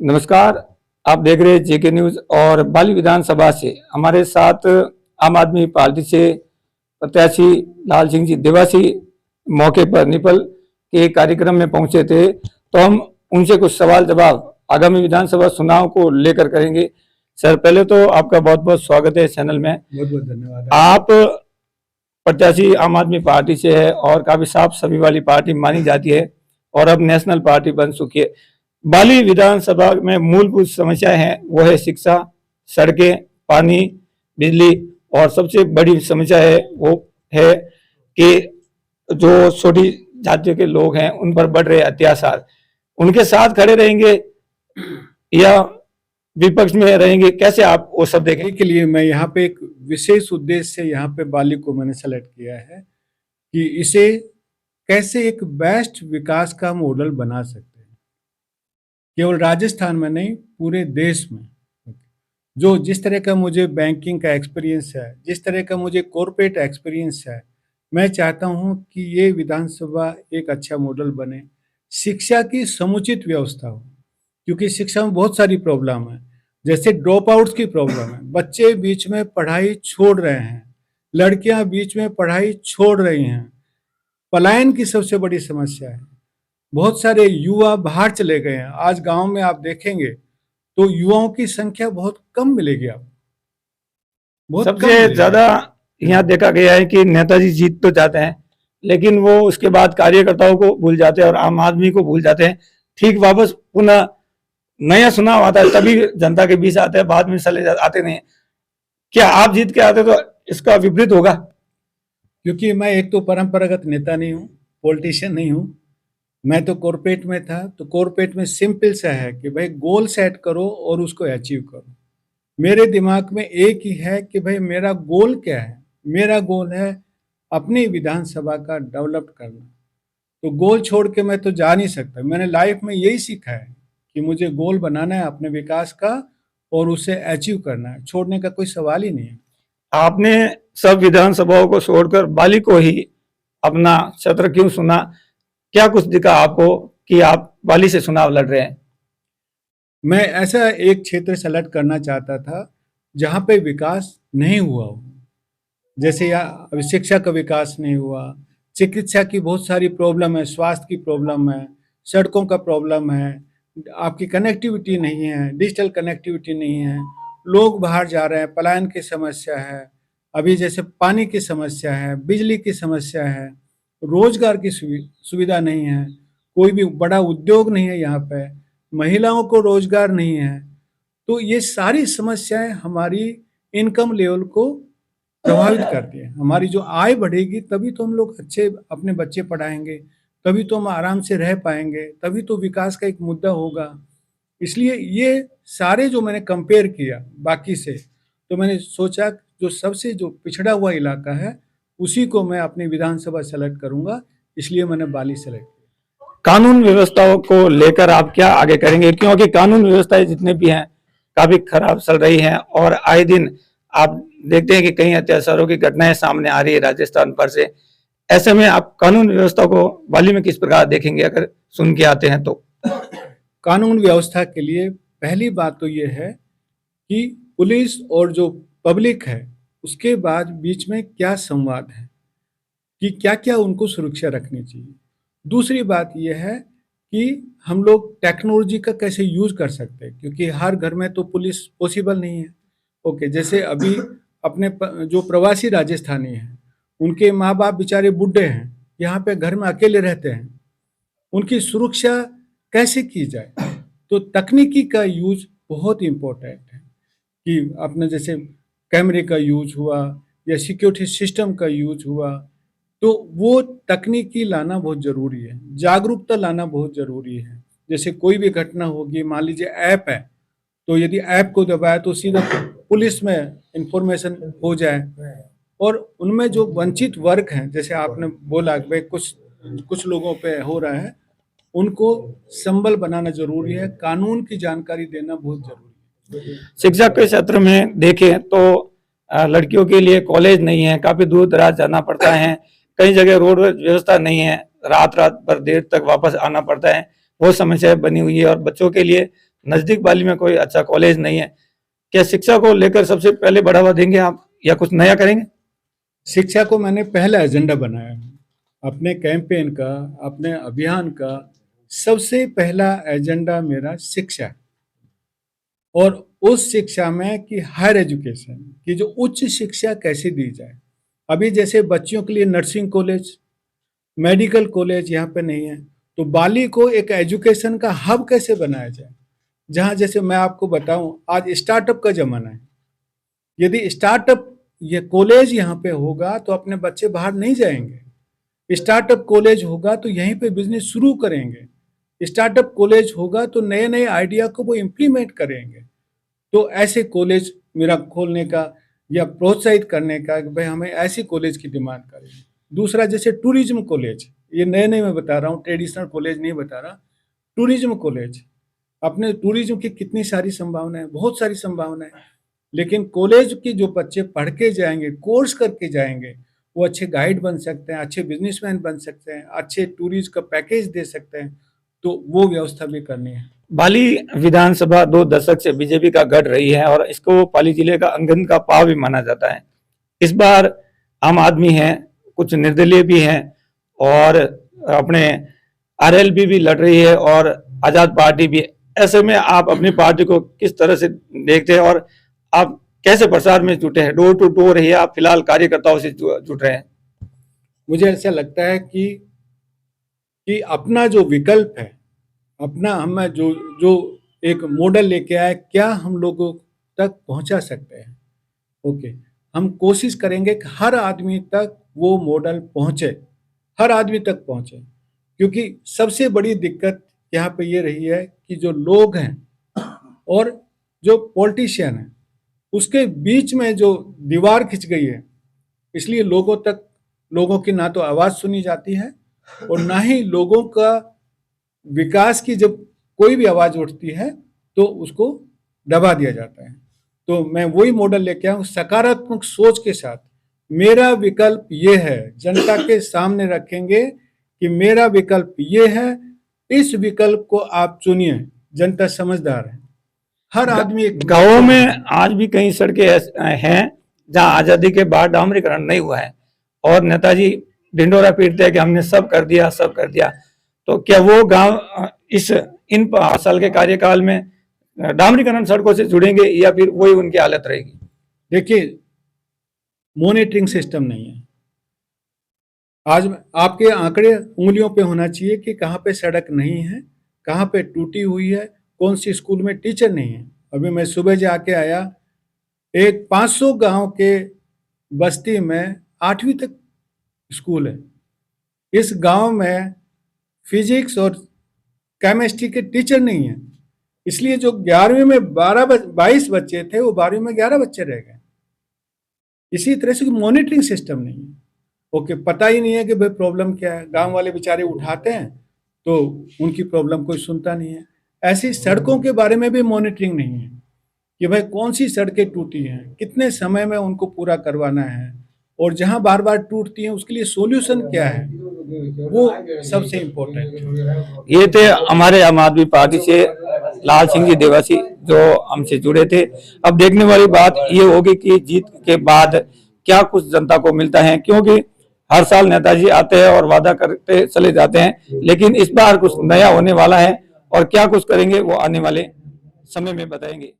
नमस्कार। आप देख रहे हैं जेके न्यूज और बाली विधानसभा से हमारे साथ आम आदमी पार्टी से प्रत्याशी लाल सिंह जी देवासी मौके पर निपल के कार्यक्रम में पहुंचे थे, तो हम उनसे कुछ सवाल जवाब आगामी विधानसभा चुनाव को लेकर करेंगे। सर, पहले तो आपका बहुत बहुत स्वागत है चैनल में। बहुत बहुत धन्यवाद। आप प्रत्याशी आम आदमी पार्टी से है और काफी साफ सभी वाली पार्टी मानी जाती है और अब नेशनल पार्टी बन चुकी है। बाली विधानसभा में मूलभूत समस्याएं हैं, वो है शिक्षा, सड़कें, पानी, बिजली और सबसे बड़ी समस्या है वो है कि जो छोटी जातियों के लोग हैं उन पर बढ़ रहे अत्याचार। उनके साथ खड़े रहेंगे या विपक्ष में रहेंगे, कैसे आप वो सब देखें? के लिए मैं यहाँ पे एक विशेष उद्देश्य से यहाँ पे बाली को मैंने सेलेक्ट किया है कि इसे कैसे एक बेस्ट विकास का मॉडल बना सकते हैं, केवल राजस्थान में नहीं पूरे देश में। जो जिस तरह का मुझे बैंकिंग का एक्सपीरियंस है, जिस तरह का मुझे कॉरपोरेट एक्सपीरियंस है, मैं चाहता हूँ कि ये विधानसभा एक अच्छा मॉडल बने। शिक्षा की समुचित व्यवस्था हो, क्योंकि शिक्षा में बहुत सारी प्रॉब्लम है, जैसे ड्रॉप आउट्स की प्रॉब्लम है, बच्चे बीच में पढ़ाई छोड़ रहे हैं, लड़कियां बीच में पढ़ाई छोड़ रही हैं, पलायन की सबसे बड़ी समस्या है। बहुत सारे युवा बाहर चले गए हैं। आज गांव में आप देखेंगे तो युवाओं की संख्या बहुत कम मिलेगी आपको, बहुत कम सबसे मिलेगी। ज्यादा यहाँ देखा गया है कि नेताजी जीत तो जाते हैं लेकिन वो उसके बाद कार्यकर्ताओं को भूल जाते हैं और आम आदमी को भूल जाते हैं। ठीक वापस पुनः नया चुनाव आता है तभी जनता के बीच आते हैं, बाद में चले आते नहीं। क्या आप जीत के आते तो इसका विपरीत होगा? क्योंकि मैं एक तो परंपरागत नेता नहीं हूँ, पॉलिटिशियन नहीं हूँ। मैं तो कॉर्पोरेट में था, तो कॉर्पोरेट में सिंपल सा है कि भाई गोल सेट करो और उसको अचीव करो। मेरे दिमाग में एक ही है कि भाई मेरा गोल क्या है। मेरा गोल है अपनी विधानसभा का डेवलप करना। तो गोल छोड़ के मैं तो जा नहीं सकता। मैंने लाइफ में यही सीखा है कि मुझे गोल बनाना है अपने विकास का और उसे अचीव करना है, छोड़ने का कोई सवाल ही नहीं है। आपने सब विधानसभाओं को छोड़कर बाली को ही अपना क्षेत्र क्यों चुना? क्या कुछ दिखा आपको कि आप बाली से चुनाव लड़ रहे हैं? मैं ऐसा एक क्षेत्र सेलेक्ट करना चाहता था जहाँ पे विकास नहीं हुआ हो। जैसे यहाँ शिक्षा का विकास नहीं हुआ, चिकित्सा की बहुत सारी प्रॉब्लम है, स्वास्थ्य की प्रॉब्लम है, सड़कों का प्रॉब्लम है, आपकी कनेक्टिविटी नहीं है, डिजिटल कनेक्टिविटी नहीं है, लोग बाहर जा रहे हैं, पलायन की समस्या है, अभी जैसे पानी की समस्या है, बिजली की समस्या है, रोजगार की सुविधा नहीं है, कोई भी बड़ा उद्योग नहीं है यहाँ पे, महिलाओं को रोजगार नहीं है। तो ये सारी समस्याएं हमारी इनकम लेवल को प्रभावित करती है। हमारी जो आय बढ़ेगी तभी तो हम लोग अच्छे अपने बच्चे पढ़ाएंगे, तभी तो हम आराम से रह पाएंगे, तभी तो विकास का एक मुद्दा होगा। इसलिए ये सारे जो मैंने कंपेयर किया बाकी से, तो मैंने सोचा जो सबसे जो पिछड़ा हुआ इलाका है उसी को मैं अपनी विधानसभा सेलेक्ट करूंगा, इसलिए मैंने बाली सेलेक्ट किया। कानून व्यवस्थाओं को लेकर आप क्या आगे करेंगे? क्योंकि कानून व्यवस्थाएं जितने भी हैं काफी खराब चल रही हैं और आए दिन आप देखते हैं कि कई अत्याचारों की घटनाएं सामने आ रही है राजस्थान पर से। ऐसे में आप कानून व्यवस्था को बाली में किस प्रकार देखेंगे अगर सुन के आते हैं तो? कानून व्यवस्था के लिए पहली बात तो ये है कि पुलिस और जो पब्लिक है उसके बाद बीच में क्या संवाद है, कि क्या क्या उनको सुरक्षा रखनी चाहिए। दूसरी बात यह है कि हम लोग टेक्नोलॉजी का कैसे यूज कर सकते हैं, क्योंकि हर घर में तो पुलिस पॉसिबल नहीं है। ओके, जैसे अभी अपने जो प्रवासी राजस्थानी हैं उनके माँ बाप बेचारे बूढ़े हैं, यहाँ पे घर में अकेले रहते हैं, उनकी सुरक्षा कैसे की जाए। तो तकनीकी का यूज बहुत इम्पोर्टेंट है कि अपने जैसे कैमरे का यूज हुआ या सिक्योरिटी सिस्टम का यूज हुआ, तो वो तकनीकी लाना बहुत ज़रूरी है, जागरूकता लाना बहुत ज़रूरी है। जैसे कोई भी घटना होगी, मान लीजिए ऐप है, तो यदि ऐप को दबाया तो सीधा पुलिस में इंफॉर्मेशन हो जाए। और उनमें जो वंचित वर्ग हैं, जैसे आपने बोला कि भाई कुछ लोगों पे हो रहा है, उनको संबल बनाना जरूरी है, कानून की जानकारी देना बहुत जरूरी है। शिक्षा के क्षेत्र में देखें तो लड़कियों के लिए कॉलेज नहीं है, काफी दूर दराज जाना पड़ता है, कई जगह रोड व्यवस्था नहीं है, रात रात भर देर तक वापस आना पड़ता है, वो समस्या बनी हुई है। और बच्चों के लिए नजदीक बाली में कोई अच्छा कॉलेज नहीं है। क्या शिक्षा को लेकर सबसे पहले बढ़ावा देंगे आप या कुछ नया करेंगे? शिक्षा को मैंने पहला एजेंडा बनाया है। अपने कैंपेन का, अपने अभियान का सबसे पहला एजेंडा मेरा शिक्षा है। और उस शिक्षा में कि हायर एजुकेशन की जो उच्च शिक्षा कैसे दी जाए। अभी जैसे बच्चियों के लिए नर्सिंग कॉलेज, मेडिकल कॉलेज यहाँ पे नहीं है, तो बाली को एक एजुकेशन का हब कैसे बनाया जाए, जहाँ जैसे मैं आपको बताऊं आज स्टार्टअप का जमाना है। यदि स्टार्टअप ये कॉलेज यहाँ पे होगा तो अपने बच्चे बाहर नहीं जाएंगे। स्टार्टअप कॉलेज होगा तो यहीं पे बिजनेस शुरू करेंगे। स्टार्टअप कॉलेज होगा तो नए नए आइडिया को वो इम्प्लीमेंट करेंगे। तो ऐसे कॉलेज मेरा खोलने का या प्रोत्साहित करने का कि भाई हमें ऐसी कॉलेज की डिमांड करेंगे। दूसरा जैसे टूरिज्म कॉलेज, ये नए नए मैं बता रहा हूँ, ट्रेडिशनल कॉलेज नहीं बता रहा, टूरिज्म कॉलेज। अपने टूरिज्म की कितनी सारी संभावनाएं, बहुत सारी संभावनाएं, लेकिन कॉलेज की जो बच्चे पढ़ के जाएंगे, कोर्स करके जाएंगे, वो अच्छे गाइड बन सकते हैं, अच्छे बिजनेसमैन बन सकते हैं, अच्छे टूरिस्ट का पैकेज दे सकते हैं। तो वो व्यवस्था भी करनी है। बाली विधानसभा 2 दशक से बीजेपी का गढ़ रही है और इसको पाली जिले का अंगन का पाव भी माना जाता है। इस बार आम आदमी है, कुछ निर्दलीय भी हैं और अपने आरएलपी भी लड़ रही है और आजाद पार्टी भी। ऐसे में आप अपनी पार्टी को किस तरह से देखते हैं और आप कैसे प्रचार में जुटे हैं? डोर टू डोर ही आप फिलहाल कार्यकर्ताओं से जुट रहे हैं? मुझे ऐसा लगता है कि अपना जो विकल्प है, अपना हमें जो जो एक मॉडल लेके आए, क्या हम लोगों तक पहुंचा सकते हैं। ओके, हम कोशिश करेंगे कि हर आदमी तक वो मॉडल पहुंचे, हर आदमी तक पहुंचे। क्योंकि सबसे बड़ी दिक्कत यहाँ पे ये रही है कि जो लोग हैं और जो पॉलिटिशियन हैं, उसके बीच में जो दीवार खिंच गई है, इसलिए लोगों की ना तो आवाज़ सुनी जाती है और ना ही लोगों का विकास की जब कोई भी आवाज़ उठती है तो उसको दबा दिया जाता है। तो मैं वही मॉडल लेके आया हूँ, सकारात्मक सोच के साथ। मेरा विकल्प ये है, जनता के सामने रखेंगे कि मेरा विकल्प ये है, इस विकल्प को आप चुनिए। जनता समझदार है, हर आदमी। गांवों में आज भी कई सड़कें हैं जहां आजादी के बाद डामरीकरण नहीं हुआ है और नेताजी ढिंडोरा पीटते हैं कि हमने सब कर दिया, सब कर दिया। तो क्या वो गांव इन 5 साल के कार्यकाल में डामरीकरण सड़कों से जुड़ेंगे या फिर वही उनकी हालत रहेगी? देखिए, मॉनिटरिंग सिस्टम नहीं है। आज आपके आंकड़े उंगलियों पे होना चाहिए कि कहाँ पे सड़क नहीं है, कहाँ पे टूटी हुई है, कौन सी स्कूल में टीचर नहीं है। अभी मैं सुबह जाके आया, एक 500 गांव के बस्ती में 8वीं तक स्कूल है। इस गांव में फिजिक्स और केमिस्ट्री के टीचर नहीं है, इसलिए जो 11वीं में 22 बच्चे थे वो 12वीं में 11 बच्चे रह गए। इसी तरह से मॉनिटरिंग सिस्टम नहीं है। ओके, पता ही नहीं है कि भाई प्रॉब्लम क्या है। गांव वाले बेचारे उठाते हैं तो उनकी प्रॉब्लम कोई सुनता नहीं है। ऐसी सड़कों के बारे में भी मॉनिटरिंग नहीं है कि भाई कौन सी सड़कें टूटी हैं, कितने समय में उनको पूरा करवाना है, और जहां बार बार टूटती हैं उसके लिए सॉल्यूशन क्या है, वो सबसे इम्पोर्टेंट। ये थे हमारे आम आदमी पार्टी से लाल सिंह जी देवासी जो हमसे जुड़े थे। अब देखने वाली बात ये होगी कि जीत के बाद क्या कुछ जनता को मिलता है, क्योंकि हर साल नेताजी आते हैं और वादा करते चले जाते हैं, लेकिन इस बार कुछ नया होने वाला है और क्या कुछ करेंगे वो आने वाले समय में बताएंगे।